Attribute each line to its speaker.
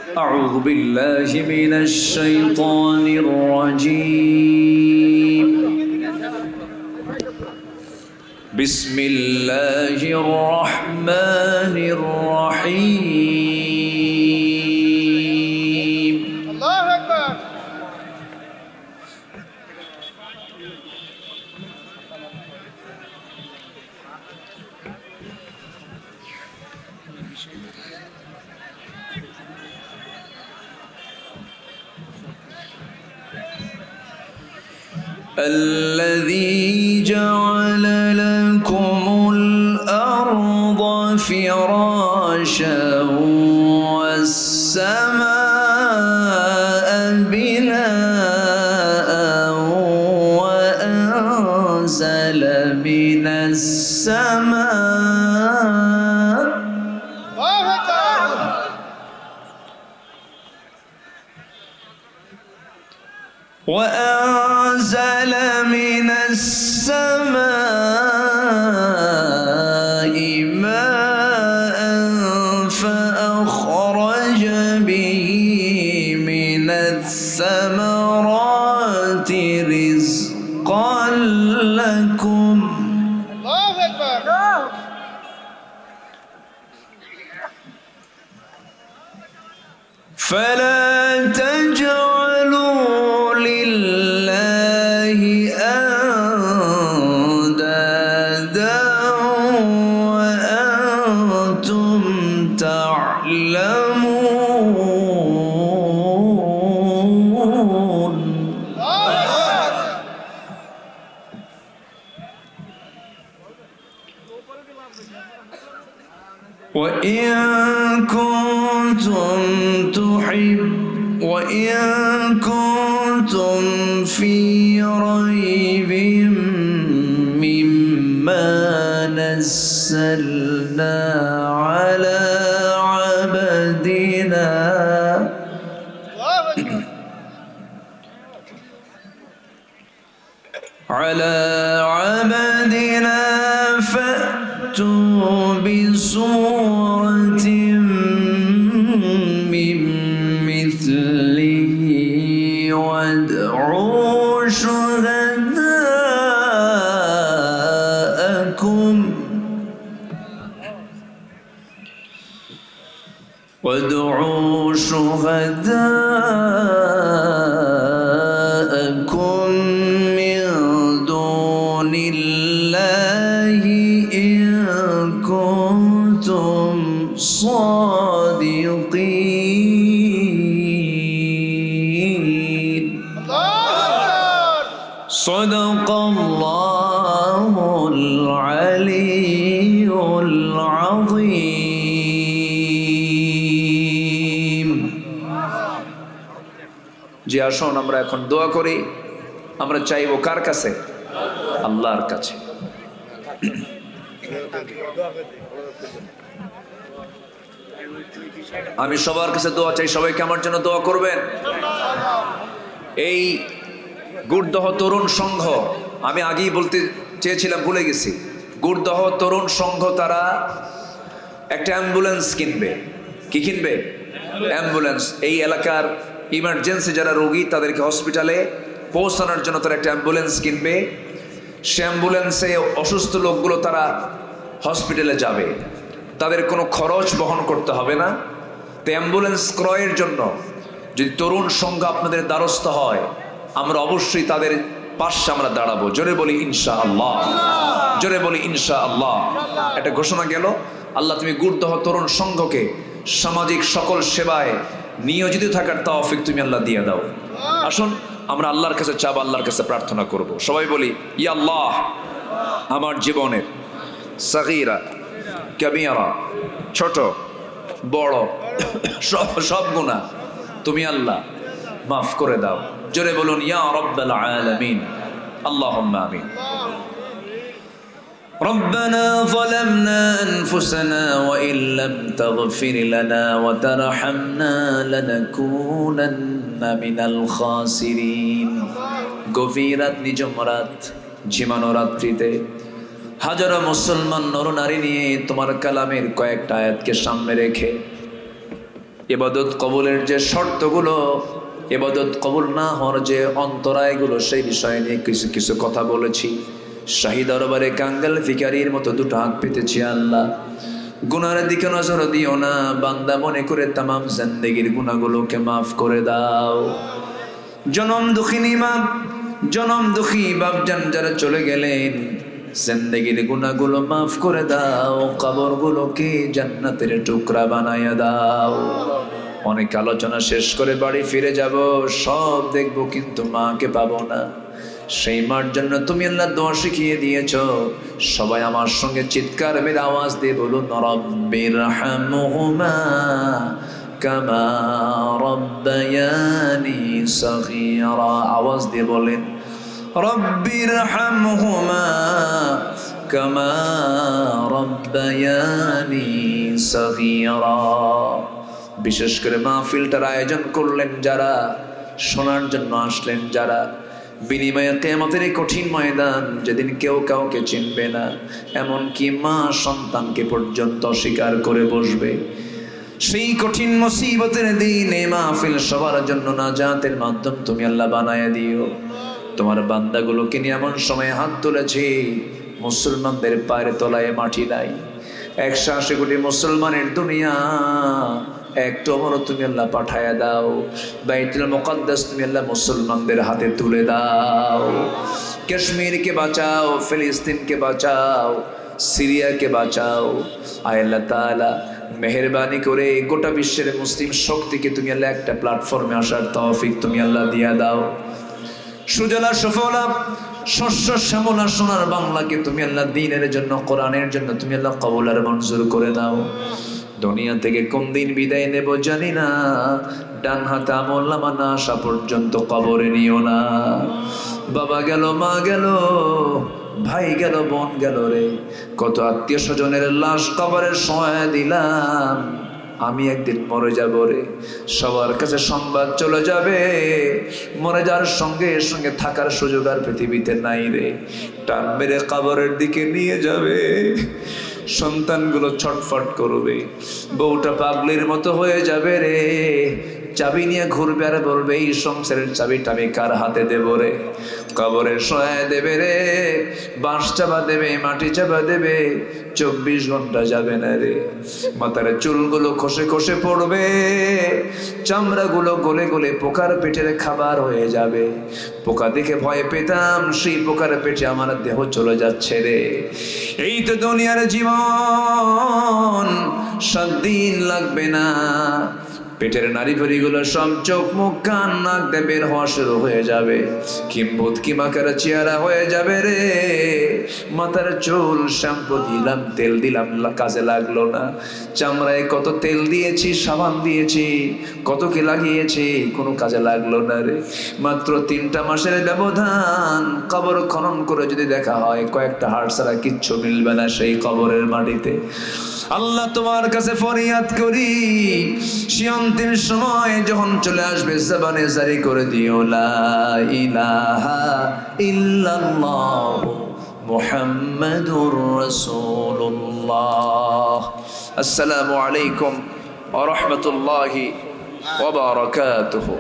Speaker 1: أعوذ بالله من الشيطان الرجيم بسم الله الرحمن الرحيم الله أكبر الذي جعل لكم الأرض فراشا والسماء بناء وأنزل من السماء وأنزل من السماء ماء فأخرج به من الثمرات رزقا لكم فلا تجعلوا لله أندادا وأنتم تعلمون وإن كنتم في ريب مما نزلنا على عبدنا فأتوا بسورة من مثله وادعوا شهداءكم من دون الله إن كنتم صادقين صدق الله العلي العظيم জি আসুন আমরা এখন দোয়া করি আমরা চাইবো কার কাছে আল্লাহর কাছে আমি সবার কাছে দোয়া চাই সবাইকে আমার জন্য দোয়া করবেন এই গুড়দহ তরুণ সংঘ আমি আগেই বলতে চেয়েছিলাম ভুলে গেছি গুড়দহ তরুণ সংঘ তারা একটা অ্যাম্বুলেন্স কিনবে কি কিনবে অ্যাম্বুলেন্স এই এলাকার ইমার্জেন্সি যারা রোগী তাদেরকে হসপিটালে পৌঁছানোর জন্য তারা একটা অ্যাম্বুলেন্স কিনবে সে অ্যাম্বুলেন্সে অসুস্থ লোকগুলো তারা হসপিটালে যাবে তাদের কোনো খরচ বহন করতে হবে না তো অ্যাম্বুলেন্স ক্রয়ের জন্য যদি তরুণ সংঘ আপনাদের দ্বারস্থ হয় আমরা অবশ্যই তাদের পাশে আমরা দাঁড়াবো জোরে বলি ইনশাআল্লাহ জোরে বলি ইনশাআল্লাহ একটা ঘোষণা গেল আল্লাহ তুমি গুড়দহ তরুণ সংঘকে সামাজিক সকল সেবায় নিয়োজিত থাকার তৌফিক তুমি আল্লাহ দিয়ে দাও আসুন আমরা আল্লাহর কাছে চাবো আল্লাহর কাছে প্রার্থনা করব সবাই বলি ইয়া আল্লাহ আমার জীবনের সাগীরা কাবীরা ছোট বড় সব গুনাহ তুমি আল্লাহ মাফ করে দাও জোরে বলুন ইয়া রাব্বাল আলামিন আল্লাহুম্মা আমিন ربنا ظلمنا أنفسنا وإن لم تغفر لنا وترحمنا لنكونن من الخاسرين গভীরাত নিজমরাত ঝিমানো রাত্রিতে হাজারো মুসলমান নরনারী নিয়ে তোমার কালামের কয়েকটা আয়াতকে সামনে রেখে ইবাদত কবুলের যে শর্তগুলো, ইবাদত কবুল না হওয়ার যে অন্তরায়গুলো, সেই বিষয় নিয়ে কিছু কিছু কথা বলেছি। শাহী দরবারে কাঙ্গাল ভিখারির মতো দুটো হাত পেতেছি। আল্লাহ, গুনার দিকে নজর দিও না, বান্দা মনে করে তামাম জিন্দেগির গুনাহগুলোকে মাফ করে দাও। জনম দুঃখিনী মা, জনম দুঃখী বাপজান যারা চলে গেলেন, জিন্দেগির গুনাহগুলো মাফ করে দাও, কবরগুলোকে জান্নাতের টুকরা বানায়া দাও। অনেক আলোচনা শেষ করে বাড়ি ফিরে যাব, সব দেখবো কিন্তু মাকে পাবো না। সেই মার জন্য তুমি আল্লাহ দোয়া শিখিয়ে দিয়েছো। সবাই আমার সঙ্গে চিৎকার মেরে আওয়াজ দিয়ে বলুন, রব্বিরহামহুমা কামা রব্বায়ানি সগীরা। আওয়াজ দিয়ে বলেন, রব্বিরহামহুমা কামা রব্বায়ানি সগীরা। বিশেষ করে মাহফিলটার আয়োজন করলেন যারা, শোনার জন্য আসলেন যারা, বিনিময়ে কিয়ামতের এই কঠিন ময়দান, যেদিন কেউ কাউকে চিনবে না, এমনকি মা সন্তানকে পর্যন্ত স্বীকার করে বসবে, সেই কঠিন মুসিবতের দিন এই মাহফিল সবার জন্য নাজাতের মাধ্যম তুমি আল্লাহ বানায়া দিও। তোমার বান্দাগুলোকে নিয়ে এমন সময় হাত তুলেছি, মুসলমানদের পায়ের তলায় মাটি নাই। 180 কোটি মুসলমানের দুনিয়া, একটু আমারও তুমি আল্লাহ পাঠায়া দাও। বাইতুল মুকাদ্দাস তুমি আল্লাহ মুসলমানদের হাতে তুলে দাও। কাশ্মীরকে বাঁচাও, ফিলিস্তিনকে বাঁচাও, সিরিয়াকে বাঁচাও। আয় আল্লাহ তাআলা, মেহেরবানি করে গোটা বিশ্বের মুসলিম শক্তিকে তুমি আল্লাহ একটা প্ল্যাটফর্মে আসার তৌফিক তুমি আল্লাহ দিয়া দাও। সুজলা সুফলা শস্য শ্যামলা সোনার বাংলাকে তুমি আল্লাহ দ্বীনের জন্য, কোরআনের জন্য তুমি আল্লাহ কবুল আর মঞ্জুর করে দাও। দুনিয়া থেকে কোন দিন বিদায় নেব জানি না, ডান হাতে আমলনামা না আসা পর্যন্ত কবরে নিও না। বাবা গেল, মা গেল, ভাই গেল, বোন গেল রে, কত আত্মীয় স্বজনের লাশ কবরের সময় দিলাম। আমি একদিন মরে যাব রে, সবার কাছে সংবাদ চলে যাবে, মরে যাওয়ার সঙ্গে সঙ্গে থাকার সুযোগ আর পৃথিবীতে নাই রে। টান মেরে কবরের দিকে নিয়ে যাবে, সন্তানগুলো ছটফট করবে, বউটা পাগলির মতো হয়ে যাবে রে, চাবি নিয়ে ঘুরবে আর বলবে এই সংসারের চাবিটা আমি কার হাতে দেব রে। কবরের সহায় দেবে রে, বাঁশ চাপা দেবে, মাটি চাপা দেবে, 24 ঘন্টা যাবে না রে। মাথার চুলগুলো খসে খসে পড়বে, চামড়াগুলো গলে গলে পোকার পেটের খাবার হয়ে যাবে। পোকা দেখে ভয় পেতাম, সেই পোকার পেটে আমার দেহ চলে যাচ্ছে রে। এই তো দুনিয়ার জীবন, 7 দিন লাগবে না, পেটের নারী ভুঁড়িগুলো সব চোখ মুখ কান নাক দিয়ে বের হওয়া শুরু হয়ে যাবে। কিম্বুত কিমাকার চেহারা হয়ে যাবে রে। মাথার চুল শ্যাম্পু দিলাম, তেল দিলাম, কাজে লাগলো না। চামড়ায় কত তেল দিয়েছি, সাবান দিয়েছি, কত কি লাগিয়েছি, কোনো কাজে লাগলো না রে। মাত্র 3টা মাসের ব্যবধান। কবর খনন করে যদি দেখা হয়, কয়েকটা হাড় ছাড়া কিচ্ছু মিলবে না সেই কবরের মাটিতে। আল্লাহ তোমার কাছে ফরিয়াদ করি, সিয়ান্তের সময় যখন চলে আসবে, জবানে জারি করে দিও লা ইলাহা ইল্লাল্লাহ মুহাম্মাদুর রাসূলুল্লাহ। আসসালামু আলাইকুম ওয়া রাহমাতুল্লাহি ওয়া বারাকাতুহু।